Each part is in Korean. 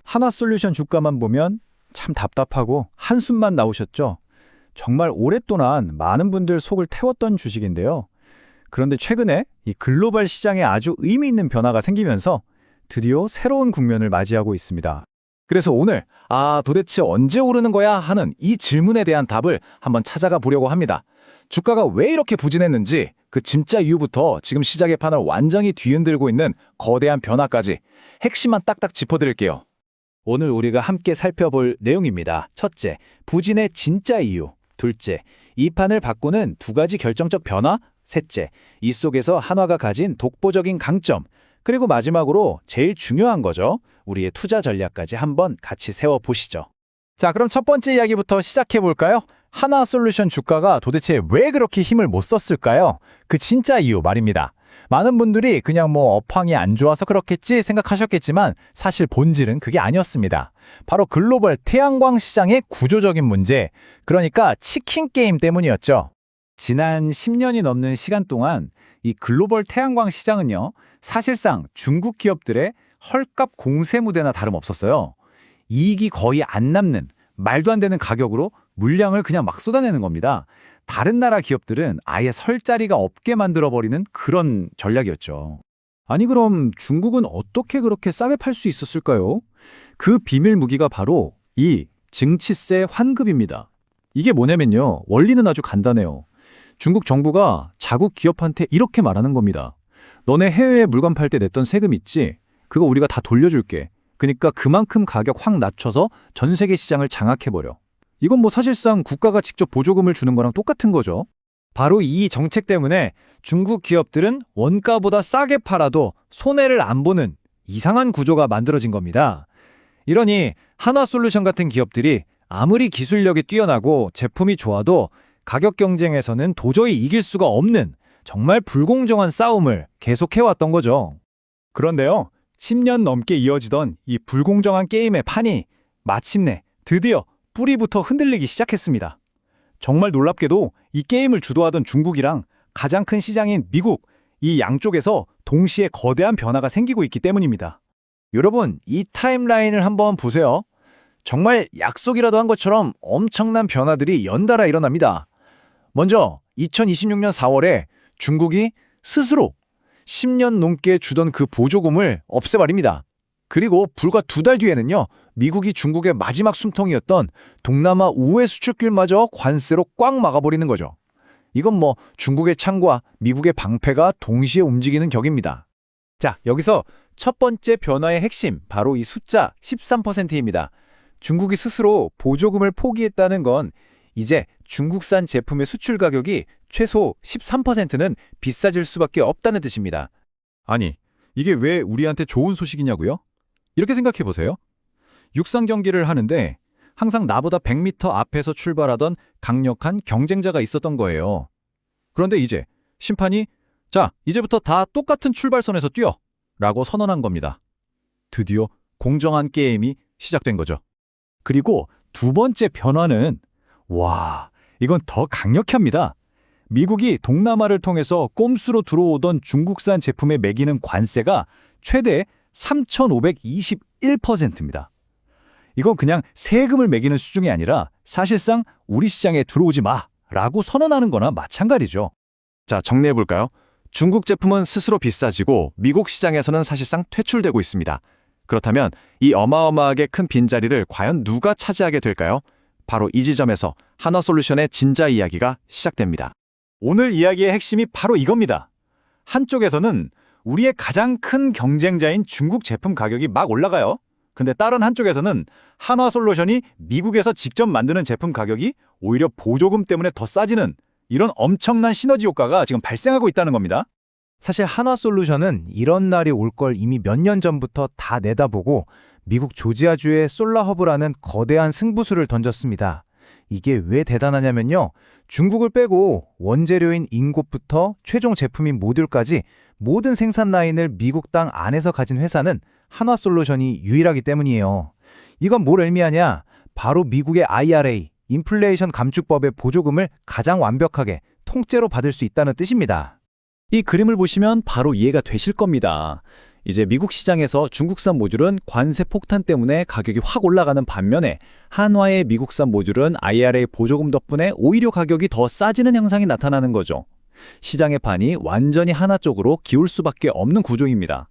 하나솔루션 주가만 보면 참 답답하고 한숨만 나오셨죠? 정말 오랫동안 많은 분들 속을 태웠던 주식인데요. 그런데 최근에 이 글로벌 시장에 아주 의미 있는 변화가 생기면서 드디어 새로운 국면을 맞이하고 있습니다. 그래서 오늘 도대체 언제 오르는 거야 하는 이 질문에 대한 답을 한번 찾아가 보려고 합니다. 주가가 왜 이렇게 부진했는지 그 진짜 이유부터 지금 시장의 판을 완전히 뒤흔들고 있는 거대한 변화까지 핵심만 딱딱 짚어드릴게요. 오늘 우리가 함께 살펴볼 내용입니다. 첫째, 부진의 진짜 이유. 둘째, 이 판을 바꾸는 두 가지 결정적 변화. 셋째, 이 속에서 한화가 가진 독보적인 강점. 그리고 마지막으로 제일 중요한 거죠. 우리의 투자 전략까지 한번 같이 세워보시죠. 자, 그럼 첫 번째 이야기부터 시작해볼까요? 하나솔루션 주가가 도대체 왜 그렇게 힘을 못 썼을까요? 그 진짜 이유 말입니다. 많은 분들이 그냥 업황이 안 좋아서 그렇겠지 생각하셨겠지만 사실 본질은 그게 아니었습니다. 바로 글로벌 태양광 시장의 구조적인 문제, 그러니까 치킨 게임 때문이었죠. 지난 10년이 넘는 시간 동안 이 글로벌 태양광 시장은요, 사실상 중국 기업들의 헐값 공세 무대나 다름없었어요. 이익이 거의 안 남는 말도 안 되는 가격으로 물량을 그냥 막 쏟아내는 겁니다. 다른 나라 기업들은 아예 설 자리가 없게 만들어버리는 그런 전략이었죠. 아니 그럼 중국은 어떻게 그렇게 싸게 팔 수 있었을까요? 그 비밀 무기가 바로 이 증치세 환급입니다. 이게 뭐냐면요, 원리는 아주 간단해요. 중국 정부가 자국 기업한테 이렇게 말하는 겁니다. 너네 해외에 물건 팔 때 냈던 세금 있지? 그거 우리가 다 돌려줄게. 그러니까 그만큼 가격 확 낮춰서 전 세계 시장을 장악해버려. 이건 사실상 국가가 직접 보조금을 주는 거랑 똑같은 거죠. 바로 이 정책 때문에 중국 기업들은 원가보다 싸게 팔아도 손해를 안 보는 이상한 구조가 만들어진 겁니다. 이러니 하나솔루션 같은 기업들이 아무리 기술력이 뛰어나고 제품이 좋아도 가격 경쟁에서는 도저히 이길 수가 없는 정말 불공정한 싸움을 계속해왔던 거죠. 그런데요, 10년 넘게 이어지던 이 불공정한 게임의 판이 마침내 드디어 뿌리부터 흔들리기 시작했습니다. 정말 놀랍게도 이 게임을 주도하던 중국이랑 가장 큰 시장인 미국, 이 양쪽에서 동시에 거대한 변화가 생기고 있기 때문입니다. 여러분, 이 타임라인을 한번 보세요. 정말 약속이라도 한 것처럼 엄청난 변화들이 연달아 일어납니다. 먼저 2026년 4월에 중국이 스스로 10년 넘게 주던 그 보조금을 없애버립니다. 그리고 불과 2달 뒤에는요, 미국이 중국의 마지막 숨통이었던 동남아 우회 수출길마저 관세로 꽉 막아버리는 거죠. 이건 중국의 창과 미국의 방패가 동시에 움직이는 격입니다. 자, 여기서 첫 번째 변화의 핵심, 바로 이 숫자 13%입니다. 중국이 스스로 보조금을 포기했다는 건 이제 중국산 제품의 수출 가격이 최소 13%는 비싸질 수밖에 없다는 뜻입니다. 아니, 이게 왜 우리한테 좋은 소식이냐고요? 이렇게 생각해 보세요. 육상 경기를 하는데 항상 나보다 100m 앞에서 출발하던 강력한 경쟁자가 있었던 거예요. 그런데 이제 심판이 자, 이제부터 다 똑같은 출발선에서 뛰어! 라고 선언한 겁니다. 드디어 공정한 게임이 시작된 거죠. 그리고 두 번째 변화는 이건 더 강력합니다. 미국이 동남아를 통해서 꼼수로 들어오던 중국산 제품에 매기는 관세가 최대 3,521%입니다. 이건 그냥 세금을 매기는 수준이 아니라 사실상 우리 시장에 들어오지 마라고 선언하는 거나 마찬가지죠. 자, 정리해볼까요? 중국 제품은 스스로 비싸지고 미국 시장에서는 사실상 퇴출되고 있습니다. 그렇다면 이 어마어마하게 큰 빈자리를 과연 누가 차지하게 될까요? 바로 이 지점에서 하나솔루션의 진짜 이야기가 시작됩니다. 오늘 이야기의 핵심이 바로 이겁니다. 한쪽에서는 우리의 가장 큰 경쟁자인 중국 제품 가격이 막 올라가요. 근데 다른 한쪽에서는 한화솔루션이 미국에서 직접 만드는 제품 가격이 오히려 보조금 때문에 더 싸지는 이런 엄청난 시너지 효과가 지금 발생하고 있다는 겁니다. 사실 한화솔루션은 이런 날이 올 걸 이미 몇 년 전부터 다 내다보고 미국 조지아주의 솔라허브라는 거대한 승부수를 던졌습니다. 이게 왜 대단하냐면요, 중국을 빼고 원재료인 인곳부터 최종 제품인 모듈까지 모든 생산 라인을 미국 땅 안에서 가진 회사는 한화솔루션이 유일하기 때문이에요. 이건 뭘 의미하냐? 바로 미국의 IRA, 인플레이션 감축법의 보조금을 가장 완벽하게 통째로 받을 수 있다는 뜻입니다. 이 그림을 보시면 바로 이해가 되실 겁니다. 이제 미국 시장에서 중국산 모듈은 관세 폭탄 때문에 가격이 확 올라가는 반면에 한화의 미국산 모듈은 IRA 보조금 덕분에 오히려 가격이 더 싸지는 현상이 나타나는 거죠. 시장의 판이 완전히 하나 쪽으로 기울 수밖에 없는 구조입니다.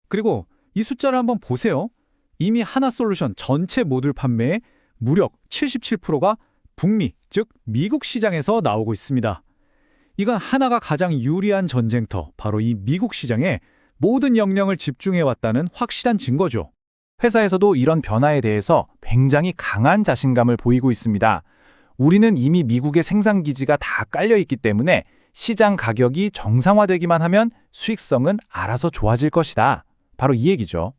그리고 이 숫자를 한번 보세요. 이미 하나솔루션 전체 모듈 판매의 무려 77%가 북미, 즉 미국 시장에서 나오고 있습니다. 이건 하나가 가장 유리한 전쟁터, 바로 이 미국 시장에 모든 역량을 집중해왔다는 확실한 증거죠. 회사에서도 이런 변화에 대해서 굉장히 강한 자신감을 보이고 있습니다. 우리는 이미 미국의 생산 기지가 다 깔려 있기 때문에 시장 가격이 정상화되기만 하면 수익성은 알아서 좋아질 것이다. 바로 이 얘기죠.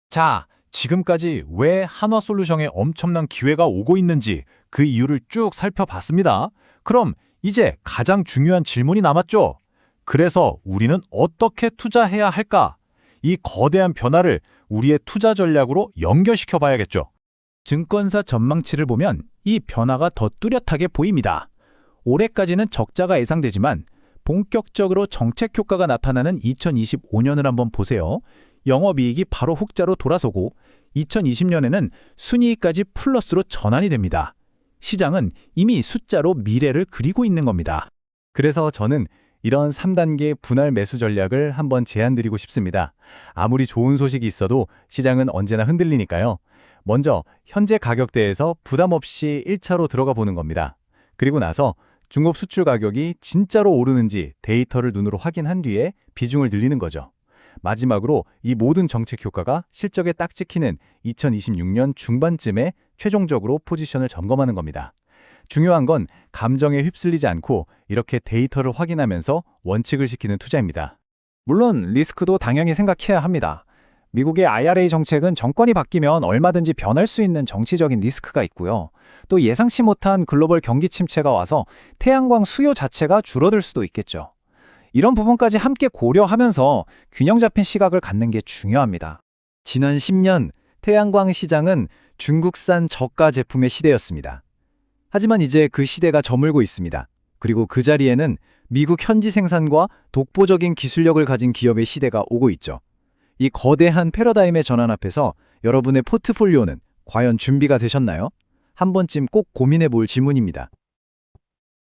자, 지금까지 왜 한화솔루션에 엄청난 기회가 오고 있는지 그 이유를 쭉 살펴봤습니다. 그럼 이제 가장 중요한 질문이 남았죠. 그래서 우리는 어떻게 투자해야 할까? 이 거대한 변화를 우리의 투자 전략으로 연결시켜 봐야겠죠. 증권사 전망치를 보면 이 변화가 더 뚜렷하게 보입니다. 올해까지는 적자가 예상되지만 본격적으로 정책 효과가 나타나는 2025년을 한번 보세요. 영업이익이 바로 흑자로 돌아서고 2020년에는 순이익까지 플러스로 전환이 됩니다. 시장은 이미 숫자로 미래를 그리고 있는 겁니다. 그래서 저는 이런 3단계 분할 매수 전략을 한번 제안드리고 싶습니다. 아무리 좋은 소식이 있어도 시장은 언제나 흔들리니까요. 먼저 현재 가격대에서 부담 없이 1차로 들어가 보는 겁니다. 그리고 나서 중국 수출 가격이 진짜로 오르는지 데이터를 눈으로 확인한 뒤에 비중을 늘리는 거죠. 마지막으로 이 모든 정책 효과가 실적에 딱 찍히는 2026년 중반쯤에 최종적으로 포지션을 점검하는 겁니다. 중요한 건 감정에 휩쓸리지 않고 이렇게 데이터를 확인하면서 원칙을 지키는 투자입니다. 물론 리스크도 당연히 생각해야 합니다. 미국의 IRA 정책은 정권이 바뀌면 얼마든지 변할 수 있는 정치적인 리스크가 있고요. 또 예상치 못한 글로벌 경기 침체가 와서 태양광 수요 자체가 줄어들 수도 있겠죠. 이런 부분까지 함께 고려하면서 균형 잡힌 시각을 갖는 게 중요합니다. 지난 10년 태양광 시장은 중국산 저가 제품의 시대였습니다. 하지만 이제 그 시대가 저물고 있습니다. 그리고 그 자리에는 미국 현지 생산과 독보적인 기술력을 가진 기업의 시대가 오고 있죠. 이 거대한 패러다임의 전환 앞에서 여러분의 포트폴리오는 과연 준비가 되셨나요? 한 번쯤 꼭 고민해 볼 질문입니다.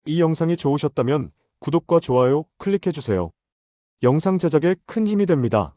이 영상이 좋으셨다면 구독과 좋아요 클릭해주세요. 영상 제작에 큰 힘이 됩니다.